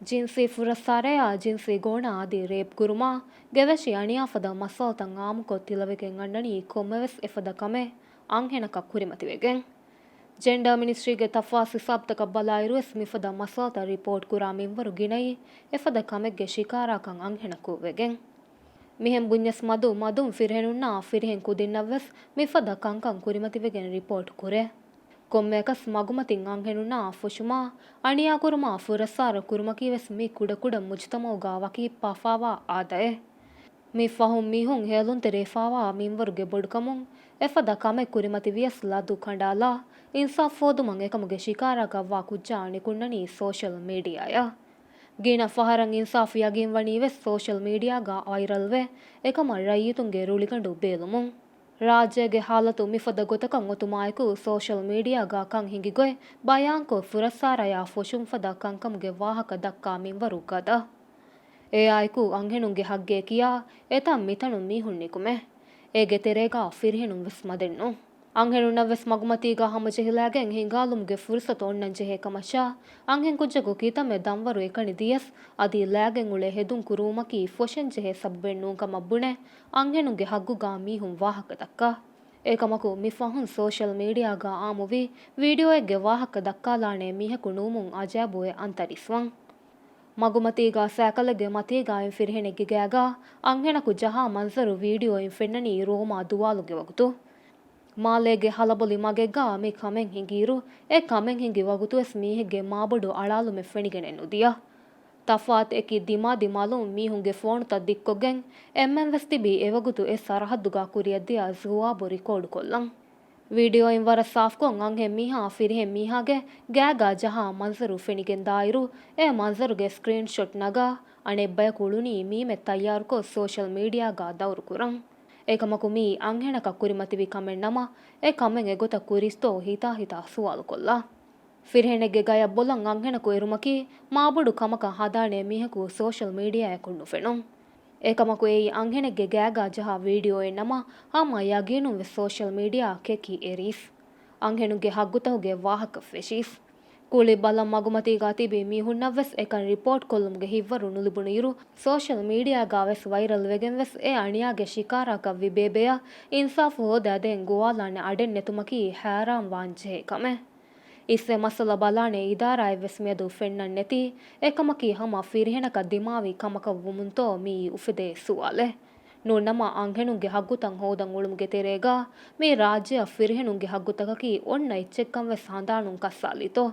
ಜಿನ್ಸಿ ಫುರಸ್ಸಾರೆಯ ಜಿನ್ಸಿ ಗೋಣ ಆದಿ rape ಗುರುಮಾ ಗೆವೆಶಿ ಅಣಿಯಾಫದ ಮಸೋತಂ ಆಮುಕೊ ತಿಲವೆಗೆಂ ಅಂಡನಿ ಕೊಮ್ಮೆವೆಸ್ ಎಫದ ಕಮೆ ಅಂಹೆನಕ ಕುರಿಮತಿವೆಗೆಂ gender ಮಿನಿಸ್ಟ್ರಿಗೆ ತಫಾಸಿ ಸಾಬ್ತಕ ಬಲಾಯಿರುವೆಸ್ ಮಿಫದ ಮಸೋತ report ಕುರಾ ಮಿಂವರು ಗಿಣಯಿ ಎಫದ ಕಮೆಗ್ಗೆ ಶಿಕಾರಾಕಂ ಅಂಹೆನಕು ವೆಗೆಂ ಮಿಹೆಂ ಬುಣ್ಯಸ್ ಮದುಂ ಫಿರ್ಹೆನುನ್ನಾ ಫಿರ್ಹೆಂ ಕುದಿನ್ನವೆಸ್ ಮಿಫದ ಕಂಕಂ ಕುರಿಮತಿವೆಗೆಂ report ಕುರೆ ಕೊಮ್ಮೆಕಸ್ ಮಗುಮತಿಂ ಅಂಹೆನುನ್ನಾ ಫುಶುಮಾ ಅಣಿಯಾ ಕುರುಮಾ ಫುರಸ್ಸಾರ ಕುರುಮಕಿವೆಸ್ ಮಿ ಕುಡ ಮುಜ್ತಮೌಗಾ ವಕೀಪ್ಪಾಫಾವಾ ಆದಯೆ ಮಿ ಫಹುಂ ಮೀಹುಂ ಹೇಲುನ್ ತೆರೇಫಾವಾ ಮಿಂವರುಗೆ ಬೊಡುಕಮುಂ ಎಫದ ಕಮೆ ಕುರಿಮತಿವಿಯಸ್ ಲದು ಕಂಡಾಲಾ Insaf ಫೋದುಮಂ ಎಕಮುಗೆ ಶಿಕಾರಾಗವ್ವಾ ಕುಜ್ಜಾ ಅಣಿಕುಣ್ಣನಿ social ಮೀಡಿಯಾಯ ಗೀನ ಫಹರಂ Insaf ಯಗಿಂ ವಣೀವೆಸ್ social ಮೀಡಿಯಾಗಾ ವೈರಲ್ವೆ ಎಕಮ ರೈಯಿತುಂಗೆ ರುಳಿಗಂಡು ಬೇಲುಮುಂ ರಾಜ್ಯಗೆ ಹಾಲತು ಮಿಫದ ಗೊತಕಂ ಒತುಮಾಯಕು social ಮೀಡಿಯಾಗಾ ಕಂ ಹಿಂಗಿಗೊಯ್ ಬಯಾಂಕೊ ಫುರಸ್ಸಾರಯ ಫೊಶುಂಫದ ಕಂಕಂಗೆ ವಾಹಕ ದಕ್ಕಾ ಮಿಂವರು ಗದ ಆಯ್ಕು ಅಂಹೆನುಂಗೆ ಹಗ್ಗೆ ಕಿಯಾ ಎತಂ ಮಿತಣು ಮೀಹುಣ್ಣಿಕುಮೆ ಏಗೆ ತೆರೆಗಾ ಫಿರ್ಹೆನುಂ ವೆಸ್ ಮದೆಣ್ಣು ಅಂಹೆನುನ್ನವೆಸ್ ಮಗುಮತೀಗಾ ಹಮಜೆಹಿಲಾಗೆಂ ಹಿಂಗಾಲುಮ್ಗೆ ಫುರ್ಸತು ಒಣ್ಣಂ ಜೆಹೆ ಕಮಶಾ ಅಂಹೆನ್ ಕುಜ್ಜಗು ಕೀತಮೆ ದಂವರು ಎಕಣಿ ದಿಯಸ್ ಅದಿ ಲಾಗೆಂ ಉಳೆ ಹೆದುಂ ಕುರೂಮಕಿ ಫೊಶೆನ್ ಜೆಹೆ ಸಬ್ಬೆಣ್ಣು ಕಮಬ್ಬುಣೆ ಅಂಹೆನುಂಗೆ ಹಗ್ಗುಗಾ ಮೀಹುಂ ವಾಹಕ ದಕ್ಕಾ ಏಕಮಕು ಮಿಫಹುನ್ ಸೋಷಲ್ ಮೀಡಿಯಾಗಾ ಆಮುವಿ ವಿಡಿಯೋಯೆಗ್ಗೆ ವಾಹಕ ದಕ್ಕಾಲಾಣೆ ಮೀಹಕು ನೂಮುಂ ಅಜಾಬುವೆ ಅಂತರಿಸ್ವಂ ಮಗುಮತೀಗಾ ಸ್ಯಾಕಲೆಗೆ ಮತೀಗಾ ಇನ್ ಫಿರ್ಹೆನೆಗ್ಗೆ ಗ್ಯಾಗಾ ಅಂಹೆನಕು ಜಹಾ ಮನ್ಸರು ವಿಡಿಯೋ ಇನ್ ಫೆನ್ನನಿ ರೋಮಾ ದುವಾಲುಗೆ ವಗುತು ಮಾಲೆಗೆ ಹಲಬೊಲಿ ಮಗೆಗ್ಗಾ ಮಿ ಕಮೆಂ ಹಿಂಗೀರು ಎ ಕಮೆಂ ಹಿಂಗಿ ವಗುತುವೆಸ್ ಮೀಹೆಗ್ಗೆ ಮಾಬಡು ಅಳಾಲುಮೆ ಫೆಣಿಗೆನೆನ್ನುದಿಯ ತಫಾತ್ ಎಕಿ ದಿಮಾಲು ಮೀಹುಂಗೆ ಫೋಣುತ ದಿಕ್ಕೊಗೆಂ ಎಮ್ಮೆಂವೆಸ್ ತಿಬಿ ಎವಗುತು ಎ ಸರಹದ್ದುಗಾ ಕುರಿಯದ್ದಿಯ ಜುವಾಬು ರಿಕಾರ್ಡು ಕೊಲ್ಲಂ ವಿಡಿಯೋ ಇನ್ ವರ ಸಾಫ್ಕೊಂ ಅಂಹೆ ಮೀಹಾ ಫಿರ್ಹೆ ಮೀಹಾಗೆ ಗ್ಯಾಗಾ ಜಹಾ ಮನ್ಸರು ಫೆಣಿಗೆನ್ ದಾಯಿರು ಎ ಮನ್ಸರುಗೆ ಸ್ಕ್ರೀನ್ ಶಾಟ್ ನಗಾ ಅಣೆಬ್ಬಯ ಕುಳುನಿ ಮೀಮೆ ತಯ್ಯಾರುಕೊ ಸೋಷಲ್ ಮೀಡಿಯಾಗಾ ದೌರು ಕುರಂ ಏಕಮಕು ಮೀ ಅಂಹೆಣಕ ಕುರಿಮತಿವಿ ಕಮೆಂ ನಮ ಎ ಕಮೆಂ ಎಗೊತ ಕುರಿಸ್ತೋ ಹಿತಾ ಸುವಾಲು ಕೊಲ್ಲ ಫಿರ್ಹೆನೆಗ್ಗೆ ಗಯ ಬೊಲಂ ಅಂಹೆಣಕು ಎರುಮಕಿ ಮಾಬುಡು ಕಮಕ ಹದಾಣೆ ಮೀಹಕು ಸೋಷಲ್ ಮೀಡಿಯಾ ಎಕುಂಡು ಫೆಣುಂ ಏಕಮಕು ಏಯಿ ಅಂಹೆಣೆಗ್ಗೆ ಗ್ಯಾಗಾ ಜಹಾ ವಿಡಿಯೋ ಎ ನಮ ಹಮ ಯಗೀನು ವೆ ಸೋಷಲ್ ಮೀಡಿಯಾ ಕೆಕಿ ಎರೀಸ್ ಅಂಹೆಣುಗೆ ಹಗ್ಗುತಹುಗೆ ವಾಹಕ ಫೆಶೀಸ್ ಕೂಳಿ ಬಲಂ ಮಗುಮತೀಗಾ ತಿಬಿ ಮೀಹುನ್ನವೆಸ್ ಎಕನ್ ರಿಪೋರ್ಟ್ ಕೊಲ್ಲುಮ್ಗೆ ಹಿವ್ವರು ನುಲಿಬುಣು ಇರು ಸೋಷಲ್ ಮೀಡಿಯಾಗಾ ವೆಸ್ ವೈರಲ್ ವೆಗೆನ್ ವೆಸ್ ಎ ಅಣಿಯಾಗೆ ಶಿಕಾರಾಕ ವಿಬೇಬೆಯ ಇನ್ಸಾಫ್ ಹೋದ ಅದೆನ್ ಗುವಾಲಾಣೆ ಅಡೆನ್ ನೆತುಮಕಿ ಹ್ಯಾರಾಂ ವಾಂಜೆ ಕಮೆ ಇಸ್ಸೆ ಮಸಲ ಬಲಾಣೆ ಇದಾರಾಯ್ ವೆಸ್ ಮೆದು ಫೆಣ್ಣನ್ ನೆತಿ ಎಕಮಕಿ ಹಮ ಫಿರ್ಹೆಣಕ ದಿಮಾವಿ ಕಮಕ ವುಮುಂತೋ ಮೀ ಉಫಿದೆ ಸುವಾಲೆ ನೂನಮ ಅಂಹೆನುಂಗೆ ಹಗ್ಗುತಂ ಹೋದಂ ಉಳುಮ್ಗೆ ತೆರೆಗಾ ಮೀ ರಾಜ್ಯ ಫಿರ್ಹೆನುಂಗೆ ಹಗ್ಗುತಕಕಿ ಒಣ್ಣ ಇಚ್ಚೆಕ್ಕಂ ವೆಸ್ ಹಂದಾಣುಂ ಕಸ್ಸಾಲಿತೋ